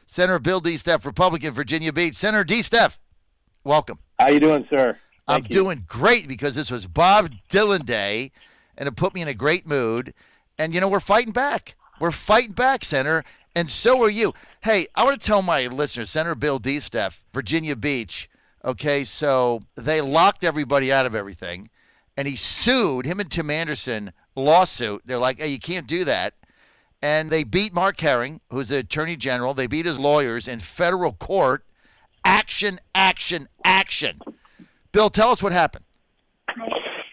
Senator Bill DeSteph, Republican, Virginia Beach. Senator DeSteph, welcome. How you doing, sir? I'm doing great because this was Bob Dylan Day, and it put me in a great mood. And, we're fighting back. We're fighting back, Senator, and so are you. Hey, I want to tell my listeners, Senator Bill DeSteph, Virginia Beach, okay, so they locked everybody out of everything, and he sued him and Tim Anderson, lawsuit. They're like, hey, you can't do that. And they beat Mark Herring, who's the attorney general. They beat his lawyers in federal court. Action, action, action. Bill, tell us what happened.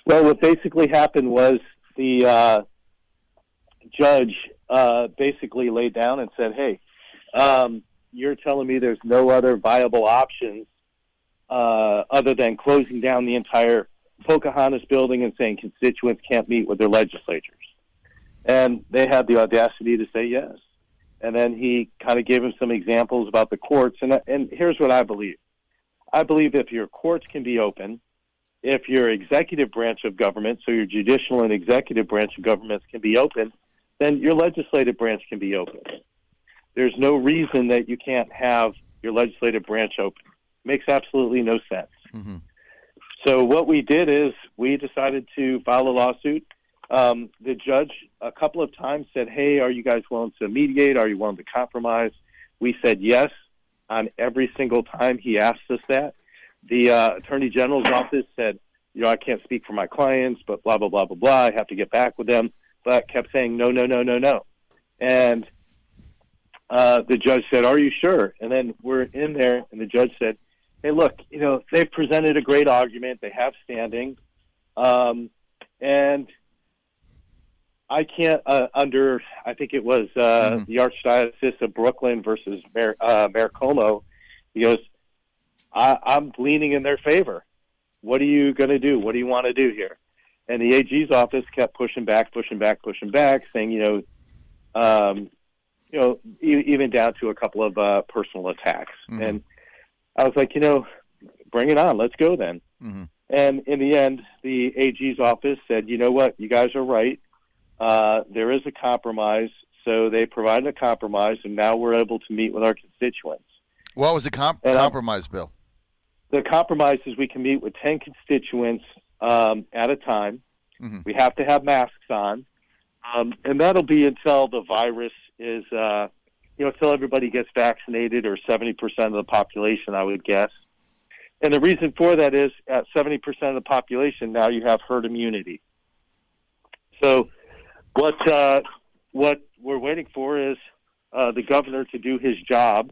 Well, what basically happened was the judge basically laid down and said, hey, you're telling me there's no other viable options other than closing down the entire Pocahontas building and saying constituents can't meet with their legislatures. And they had the audacity to say yes. And then he kind of gave him some examples about the courts. And here's what I believe. I believe if your courts can be open, if your executive branch of government, so your judicial and executive branch of governments can be open, then your legislative branch can be open. There's no reason that you can't have your legislative branch open. Makes absolutely no sense. Mm-hmm. So what we did is we decided to file a lawsuit. The judge a couple of times said, hey, are you guys willing to mediate? Are you willing to compromise? We said yes on every single time he asked us that. The Attorney General's office said, I can't speak for my clients, but blah, blah, blah, blah, blah. I have to get back with them. But kept saying, no, no, no, no, no. And the judge said, are you sure? And then we're in there, and the judge said, hey, look, they've presented a great argument. They have standing. And I can't, I think it was the Archdiocese of Brooklyn versus Mayor Cuomo, he goes, I'm leaning in their favor. What are you going to do? What do you want to do here? And the AG's office kept pushing back, saying, even down to a couple of personal attacks. Mm-hmm. And I was like, bring it on. Let's go then. Mm-hmm. And in the end, the AG's office said, you know what? You guys are right. There is a compromise. So they provided a compromise, and now we're able to meet with our constituents. What was the compromise, Bill? The compromise is we can meet with 10 constituents at a time. Mm-hmm. We have to have masks on. And that'll be until the virus is, until everybody gets vaccinated, or 70% of the population, I would guess. And the reason for that is at 70% of the population, now you have herd immunity. So what we're waiting for is the governor to do his job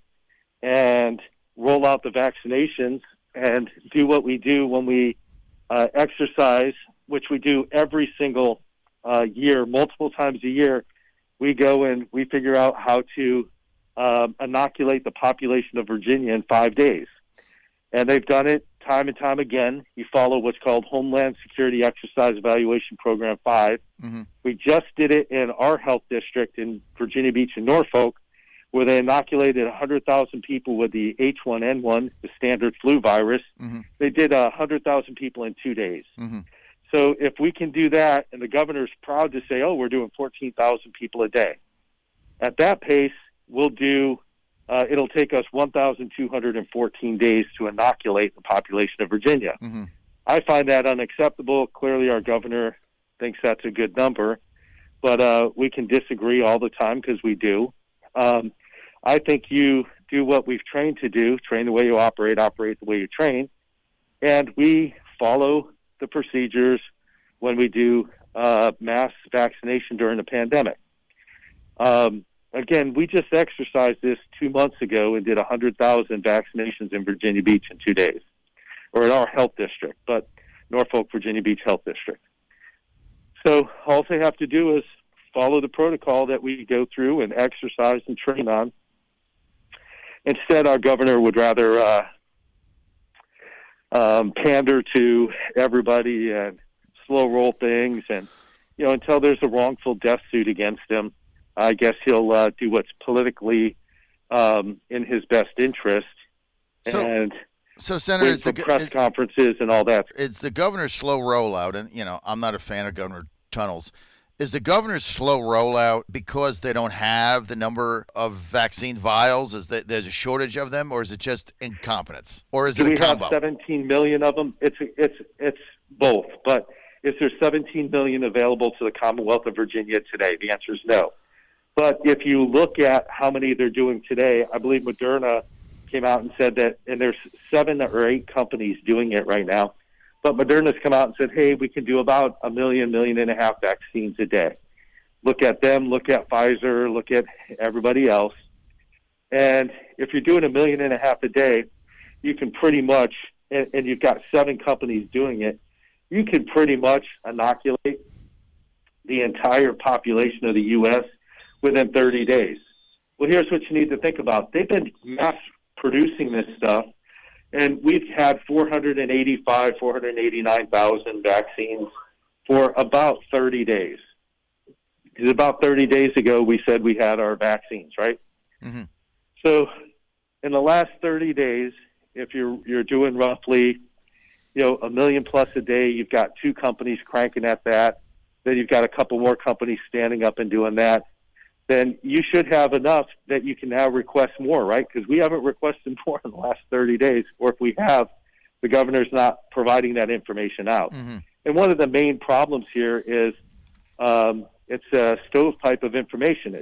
and roll out the vaccinations and do what we do when we exercise, which we do every single year, multiple times a year. We go and we figure out how to inoculate the population of Virginia in 5 days. And they've done it time and time again. You follow what's called Homeland Security Exercise Evaluation Program 5. Mm-hmm. We just did it in our health district in Virginia Beach and Norfolk, where they inoculated 100,000 people with the H1N1, the standard flu virus. Mm-hmm. They did 100,000 people in 2 days. Mm-hmm. So if we can do that, and the governor's proud to say, we're doing 14,000 people a day. At that pace, we'll do, it'll take us 1,214 days to inoculate the population of Virginia. Mm-hmm. I find that unacceptable. Clearly, our governor thinks that's a good number, but we can disagree all the time because we do. I think you do what we've trained to do, train the way you operate the way you train, and we follow the procedures when we do mass vaccination during the pandemic. Again, we just exercised this 2 months ago and did 100,000 vaccinations in Virginia Beach in 2 days, or in our health district, but Norfolk, Virginia Beach Health District. So all they have to do is follow the protocol that we go through and exercise and train on. Instead, our governor would rather pander to everybody and slow roll things, and until there's a wrongful death suit against him, I guess he'll do what's politically in his best interest. So Senator, wait for press conferences and all that. It's the governor's slow rollout, and I'm not a fan of Governor Tunnels. Is the governor's slow rollout because they don't have the number of vaccine vials? Is that there's a shortage of them, or is it just incompetence, or is Do it a we have combo? 17 million of them? It's both. But is there 17 million available to the Commonwealth of Virginia today? The answer is no. But if you look at how many they're doing today, I believe Moderna came out and said that, and there's 7 or 8 companies doing it right now. But Moderna's come out and said, hey, we can do about 1 million, 1.5 million vaccines a day. Look at them, look at Pfizer, look at everybody else. And if you're doing 1.5 million a day, you can pretty much, and you've got 7 companies doing it, you can pretty much inoculate the entire population of the U.S. within 30 days. Well, here's what you need to think about. They've been mass producing this stuff, and we've had 489,000 vaccines for about 30 days. Because about 30 days ago, we said we had our vaccines, right? Mm-hmm. So in the last 30 days, if you're doing roughly, 1 million plus a day, you've got 2 companies cranking at that. Then you've got a couple more companies standing up and doing that. Then you should have enough that you can now request more, right? Because we haven't requested more in the last 30 days. Or if we have, the governor's not providing that information out. Mm-hmm. And one of the main problems here is it's a stovepipe of information.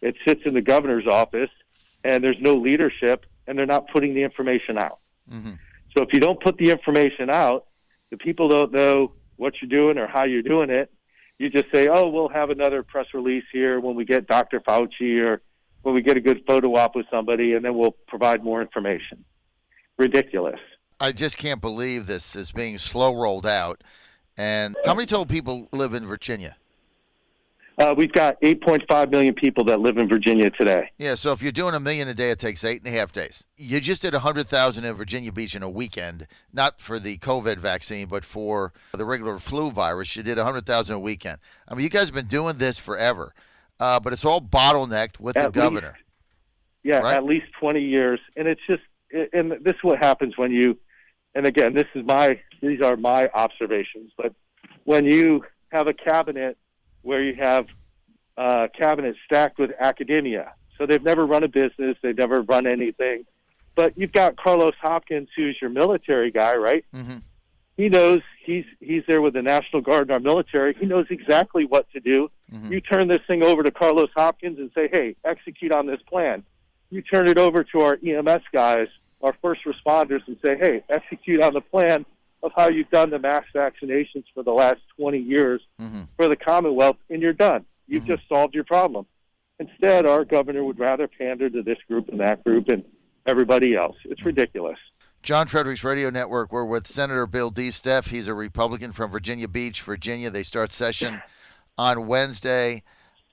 It sits in the governor's office, and there's no leadership, and they're not putting the information out. Mm-hmm. So if you don't put the information out, the people don't know what you're doing or how you're doing it. You just say, oh, we'll have another press release here when we get Dr. Fauci or when we get a good photo op with somebody, and then we'll provide more information. Ridiculous. I just can't believe this is being slow rolled out. And how many total people live in Virginia? We've got 8.5 million people that live in Virginia today. Yeah, so if you're doing 1 million a day, it takes 8.5 days. You just did 100,000 in Virginia Beach in a weekend, not for the COVID vaccine, but for the regular flu virus. You did 100,000 a weekend. I mean, you guys have been doing this forever, but it's all bottlenecked with the governor. Right? At least 20 years. And it's just, and this is what happens when you, and again, these are my observations, but when you have a cabinet where you have cabinets stacked with academia. So they've never run a business. They've never run anything. But you've got Carlos Hopkins, who's your military guy, right? Mm-hmm. He knows he's there with the National Guard and our military. He knows exactly what to do. Mm-hmm. You turn this thing over to Carlos Hopkins and say, hey, execute on this plan. You turn it over to our EMS guys, our first responders, and say, hey, execute on the plan of how you've done the mass vaccinations for the last 20 years mm-hmm. for the Commonwealth, and you're done. You've mm-hmm. just solved your problem. Instead, our governor would rather pander to this group and that group and everybody else. It's ridiculous. John Fredericks Radio Network. We're with Senator Bill DeSteph. He's a Republican from Virginia Beach, Virginia. They start session on Wednesday.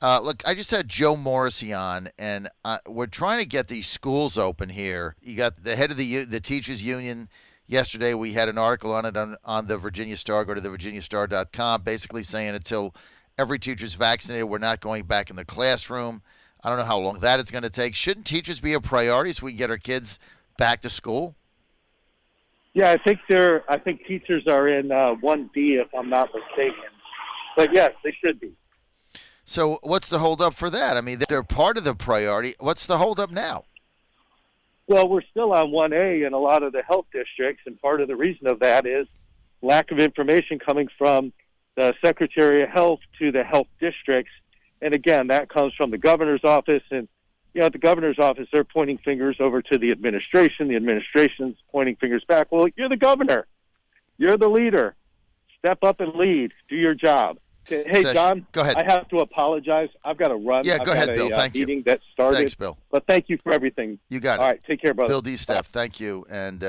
Look, I just had Joe Morrissey on, and we're trying to get these schools open here. You got the head of the teachers union. Yesterday, we had an article on it on the Virginia Star. Go to thevirginiastar.com, basically saying until every teacher's vaccinated, we're not going back in the classroom. I don't know how long that is going to take. Shouldn't teachers be a priority so we can get our kids back to school? Yeah, I think teachers are in 1B, if I'm not mistaken. But yes, they should be. So what's the holdup for that? I mean, they're part of the priority. What's the holdup now? Well, we're still on 1A in a lot of the health districts, and part of the reason of that is lack of information coming from the Secretary of Health to the health districts. And again, that comes from the governor's office. And, at the governor's office, they're pointing fingers over to the administration. The administration's pointing fingers back. Well, you're the governor. You're the leader. Step up and lead. Do your job. Hey, John, go ahead. I have to apologize. I've got to run. Yeah, go ahead, Bill. Thank you. Meeting that started. Thanks, Bill. But thank you for everything. You got it. All right, take care, brother. Bill DeSteph, thank you. And